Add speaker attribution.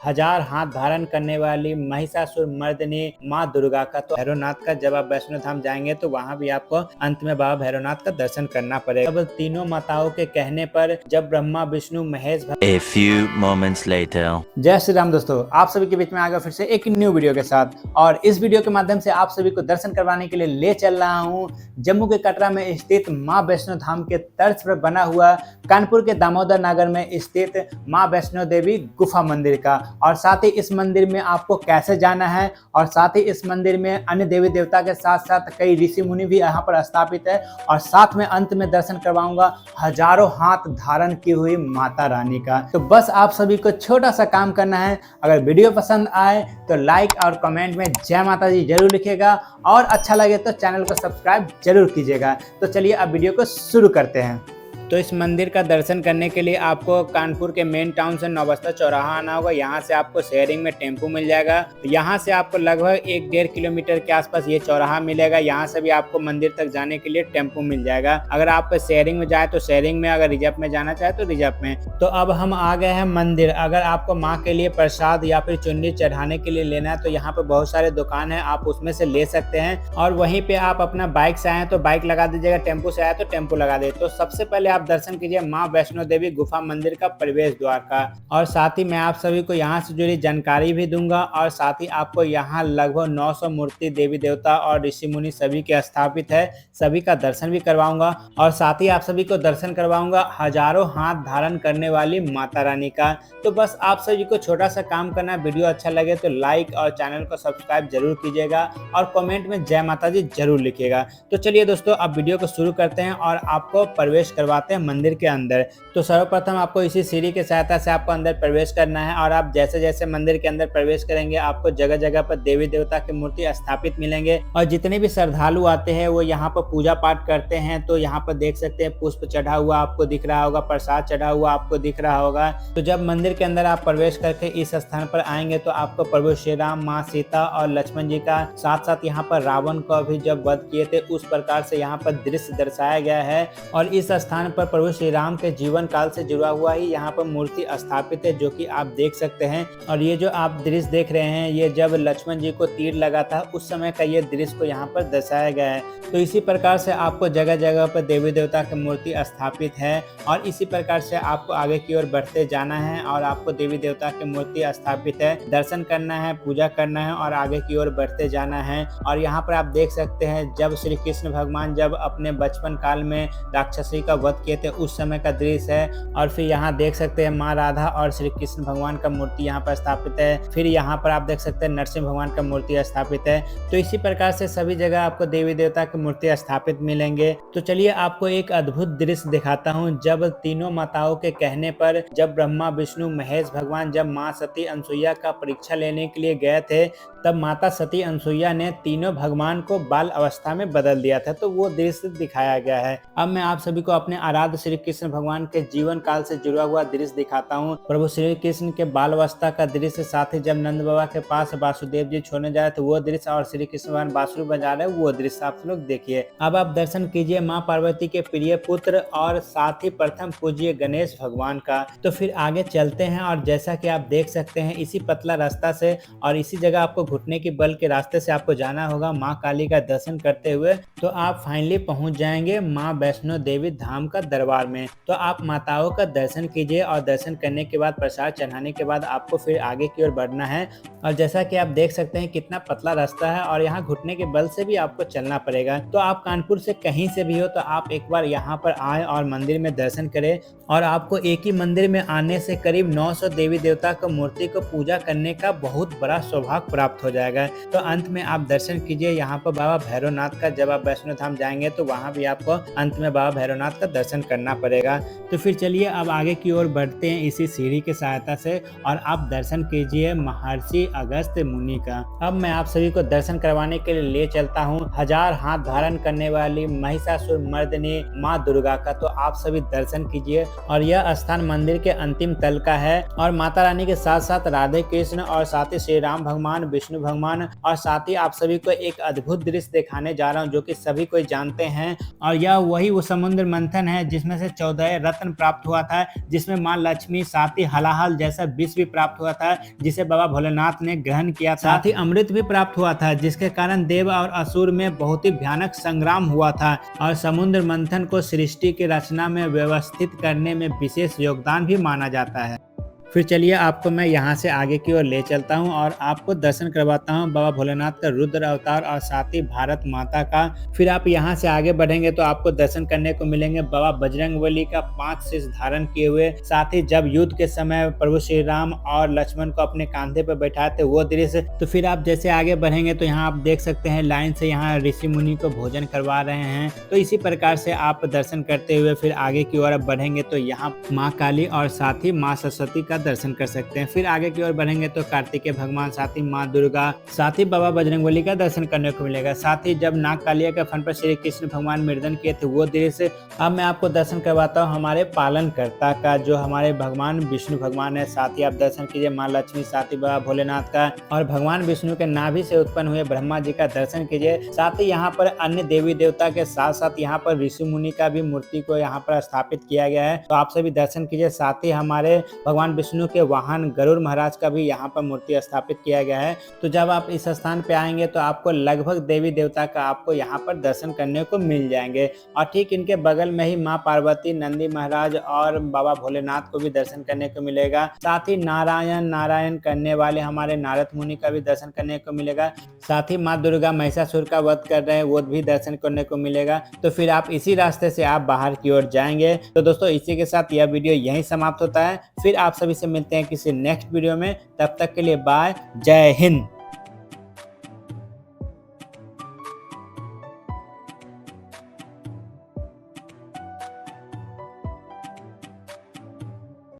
Speaker 1: हजार हाथ धारण करने वाली महिषासुर मर्दिनी माँ दुर्गा का। तो भैरवनाथ का जब आप वैष्णो धाम जाएंगे तो वहाँ भी आपको अंत में बाबा भैरवनाथ का दर्शन करना पड़ेगा। अब तीनों माताओं के कहने पर जब Brahma Vishnu Mahesh
Speaker 2: A few moments later.
Speaker 1: जय श्री राम दोस्तों, आप सभी के बीच में आ गया फिर से एक न्यू वीडियो के साथ। और इस वीडियो के माध्यम से आप सभी को दर्शन करवाने के लिए ले चल रहा हूँ जम्मू के कटरा में स्थित माँ वैष्णो धाम के तर्ज पर बना हुआ कानपुर के दामोदर नगर में स्थित माँ वैष्णो देवी गुफा मंदिर का। और साथ ही इस मंदिर में आपको कैसे जाना है और साथ ही इस मंदिर में अन्य देवी देवता के साथ साथ कई ऋषि मुनि भी यहाँ पर स्थापित है। और साथ में अंत में दर्शन करवाऊंगा हजारों हाथ धारण की हुई माता रानी का। तो बस आप सभी को छोटा सा काम करना है, अगर वीडियो पसंद आए तो लाइक और कमेंट में जय माता दी जरूर लिखिएगा और अच्छा लगे तो चैनल को सब्सक्राइब जरूर कीजिएगा। तो चलिए अब वीडियो को शुरू करते हैं। तो इस मंदिर का दर्शन करने के लिए आपको कानपुर के मेन टाउन से नौबस्ता चौराहा आना होगा। यहाँ से आपको शेयरिंग में टेम्पो मिल जाएगा। यहाँ से आपको लगभग 1-1.5 किलोमीटर के आसपास ये चौराहा मिलेगा। यहाँ से भी आपको मंदिर तक जाने के लिए टेम्पो मिल जाएगा। अगर आप शेयरिंग में जाए तो शेयरिंग में, अगर रिजर्व में जाना चाहे तो रिजर्व में। तो अब हम आ गए हैं मंदिर। अगर आपको माँ के लिए प्रसाद या फिर चुन्नी चढ़ाने के लिए लेना है तो यहाँ पे बहुत सारे दुकान है, आप उसमें से ले सकते हैं। और वहीं पे आप अपना बाइक से आए तो बाइक लगा दीजिएगा, टेम्पो से आए तो टेम्पो लगा दे। तो सबसे पहले आप दर्शन कीजिए माँ वैष्णो देवी गुफा मंदिर का प्रवेश द्वार का। और साथ ही मैं आप सभी को यहाँ से जुड़ी जानकारी भी दूंगा। और साथ ही आपको यहाँ लगभग 900 मूर्ति देवी देवता और ऋषि मुनि सभी के स्थापित है, सभी का दर्शन भी करवाऊंगा। और साथ ही आप सभी को दर्शन करवाऊंगा हजारों हाथ धारण करने वाली माता रानी का। तो बस आप सभी को छोटा सा काम करना है, वीडियो अच्छा लगे तो लाइक और चैनल को सब्सक्राइब जरूर कीजिएगा और कमेंट में जय माता दी जरूर लिखिएगा। तो चलिए दोस्तों अब वीडियो को शुरू करते हैं और आपको प्रवेश करवाते हैं मंदिर के अंदर। तो सर्वप्रथम आपको इसी सीढ़ी की सहायता से आपको अंदर प्रवेश करना है। और आप जैसे जैसे मंदिर के अंदर प्रवेश करेंगे आपको जगह जगह पर देवी देवता की मूर्ति स्थापित मिलेंगे। और जितने भी श्रद्धालु आते हैं वो यहाँ पर पूजा पाठ करते हैं। तो यहाँ पर देख सकते हैं पुष्प चढ़ा हुआ आपको दिख रहा होगा, प्रसाद चढ़ा हुआ आपको दिख रहा होगा। तो जब मंदिर के अंदर आप प्रवेश करके इस स्थान पर आएंगे तो आपको प्रभु श्री राम, माँ सीता और लक्ष्मण जी का, साथ साथ यहाँ पर रावण को भी जब वध किए थे उस प्रकार से यहाँ पर दृश्य दर्शाया गया है। और इस स्थान पर प्रभु श्री राम के जीवन काल से जुड़ा हुआ ही यहाँ पर मूर्ति स्थापित है, जो कि आप देख सकते हैं। और ये जो आप दृश्य देख रहे हैं ये जब लक्ष्मण जी को तीर लगा था उस समय का ये दृश्य को यहाँ पर दर्शाया गया है। तो इसी प्रकार से आपको जगह जगह पर देवी देवता की मूर्ति स्थापित है। और इसी प्रकार से आपको आगे की ओर बढ़ते जाना है और आपको देवी देवता की मूर्ति स्थापित है, दर्शन करना है, पूजा करना है और आगे की ओर बढ़ते जाना है। और यहाँ पर आप देख सकते हैं जब श्री कृष्ण भगवान जब अपने बचपन काल में राक्षसी का वध किए थे उस समय का दृश्य है। और फिर यहाँ देख सकते हैं माँ राधा और श्री कृष्ण भगवान का मूर्ति यहाँ पर स्थापित है। फिर यहाँ पर आप देख सकते हैं नरसिंह भगवान का मूर्ति स्थापित है। तो इसी प्रकार से सभी जगह आपको देवी देवता की मूर्ति स्थापित मिलेंगे। तो चलिए आपको एक अद्भुत दृश्य दिखाता हूँ। जब तीनों माताओं के कहने पर जब ब्रह्मा विष्णु महेश भगवान जब माँ सती अनसुईया का परीक्षा लेने के लिए गए थे तब माता सती अनसुईया ने तीनों भगवान को बाल अवस्था में बदल दिया था। तो वो दृश्य दिखाया गया है। अब मैं आप सभी को अपने आराध्य श्री कृष्ण भगवान के जीवन काल से जुड़ा हुआ दृश्य दिखाता हूँ। प्रभु श्री कृष्ण के बाल अवस्था का दृश्य, साथ ही जब नंद बाबा के पास वासुदेव जी छोड़ने जा रहे थे वो दृश्य और श्री कृष्ण भगवान बांसुरी बजा रहे वो दृश्य आप लोग देखिए। अब आप दर्शन कीजिए माँ पार्वती के प्रिय पुत्र और साथ ही प्रथम पूज्य गणेश भगवान का। तो फिर आगे चलते हैं और जैसा कि आप देख सकते हैं इसी पतला रास्ता से और इसी जगह आपको घुटने की बल के रास्ते से आपको जाना होगा माँ काली का दर्शन करते हुए। तो आप फाइनली पहुंच जाएंगे माँ वैष्णो देवी धाम का दरबार में। तो आप माताओं का दर्शन कीजिए और दर्शन करने के बाद प्रसाद चढ़ाने के बाद आपको फिर आगे की ओर बढ़ना है। और जैसा कि आप देख सकते हैं कितना पतला रास्ता है और यहाँ घुटने के बल से भी आपको चलना पड़ेगा। तो आप कानपुर से कहीं से भी हो तो आप एक बार यहाँ पर आए और मंदिर में दर्शन करें। और आपको एक ही मंदिर में आने से करीब 900 देवी देवता को मूर्ति को पूजा करने का बहुत बड़ा सौभाग्य प्राप्त हो जाएगा। तो अंत में आप दर्शन कीजिए यहाँ पर बाबा भैरवनाथ का। जब आप वैष्णो धाम जाएंगे तो वहाँ भी आपको अंत में बाबा भैरवनाथ का दर्शन करना पड़ेगा। तो फिर चलिए अब आगे की ओर बढ़ते हैं इसी सीढ़ी की सहायता से और आप दर्शन कीजिए महर्षि अगस्त्य मुनि का। अब मैं आप सभी को दर्शन करवाने के लिए ले चलता हूँ हजार हाथ धारण करने वाली महिषासुर मर्दिनी माँ दुर्गा का। तो आप सभी दर्शन कीजिए। और यह स्थान मंदिर के अंतिम तल का है और माता रानी के साथ साथ राधे कृष्ण और साथ ही श्री राम भगवान, विष्णु विष्णु भगवान, और साथ ही आप सभी को एक अद्भुत दृश्य दिखाने जा रहा हूँ जो कि सभी कोई जानते हैं। और यह वही वो समुद्र मंथन है जिसमें से 14 रत्न प्राप्त हुआ था, जिसमें माँ लक्ष्मी साथ ही हलाहल जैसा विष भी प्राप्त हुआ था जिसे बाबा भोलेनाथ ने ग्रहण किया था। साथ ही अमृत भी प्राप्त हुआ था जिसके कारण देव और असुर में बहुत ही भयानक संग्राम हुआ था। और समुद्र मंथन को सृष्टि की रचना में व्यवस्थित करने में विशेष योगदान भी माना जाता है। फिर चलिए आपको मैं यहाँ से आगे की ओर ले चलता हूँ और आपको दर्शन करवाता हूँ बाबा भोलेनाथ का रुद्र अवतार और साथ ही भारत माता का। फिर आप यहाँ से आगे बढ़ेंगे तो आपको दर्शन करने को मिलेंगे बाबा बजरंगबली का 5 शीश धारण किए हुए। साथ ही जब युद्ध के समय प्रभु श्री राम और लक्ष्मण को अपने कांधे पर बैठाए थे वो दृश्य। तो फिर आप जैसे आगे बढ़ेंगे तो यहाँ आप देख सकते हैं लाइन से यहाँ ऋषि मुनि को भोजन करवा रहे हैं। तो इसी प्रकार से आप दर्शन करते हुए फिर आगे की ओर बढ़ेंगे तो यहाँ माँ काली और साथ ही माँ सरस्वती का दर्शन कर सकते हैं। फिर आगे की ओर बढ़ेंगे तो कार्तिकेय भगवान, साथ ही माँ दुर्गा, साथ ही बाबा बजरंगबली का दर्शन करने को मिलेगा। साथ ही जब नाग कालिया के फन पर श्री कृष्ण भगवान मृदन किए थे वो दृश्य। अब मैं आपको दर्शन करवाता हूँ हमारे पालनकर्ता का, जो हमारे भगवान विष्णु भगवान है। साथ ही आप दर्शन कीजिए माँ लक्ष्मी, साथ ही बाबा भोलेनाथ का, और भगवान विष्णु के नाभि से उत्पन्न हुए ब्रह्मा जी का दर्शन कीजिए। साथ ही यहाँ पर अन्य देवी देवता के साथ साथ यहाँ पर ऋषि मुनि का भी मूर्ति को यहाँ पर स्थापित किया गया है। तो आप सभी दर्शन कीजिए। साथ ही हमारे भगवान विष्णु के वाहन गरुड़ महाराज का भी यहाँ पर मूर्ति स्थापित किया गया है। तो जब आप इस स्थान पे आएंगे तो आपको लगभग देवी देवता का आपको यहाँ पर दर्शन करने को मिल जाएंगे। और ठीक इनके बगल में ही माँ पार्वती, नंदी महाराज और बाबा भोलेनाथ को भी दर्शन करने को मिलेगा। साथ ही नारायण करने वाले हमारे नारद मुनि का भी दर्शन करने को मिलेगा। साथ ही माँ दुर्गा महिषासुर का वध कर रहे हैं वो भी दर्शन करने को मिलेगा। तो फिर आप इसी रास्ते से आप बाहर की ओर जाएंगे। तो दोस्तों इसी के साथ यह वीडियो यहीं समाप्त होता है। फिर आप सभी से मिलते हैं किसी नेक्स्ट वीडियो में। तब तक के लिए बाय, जय हिंद।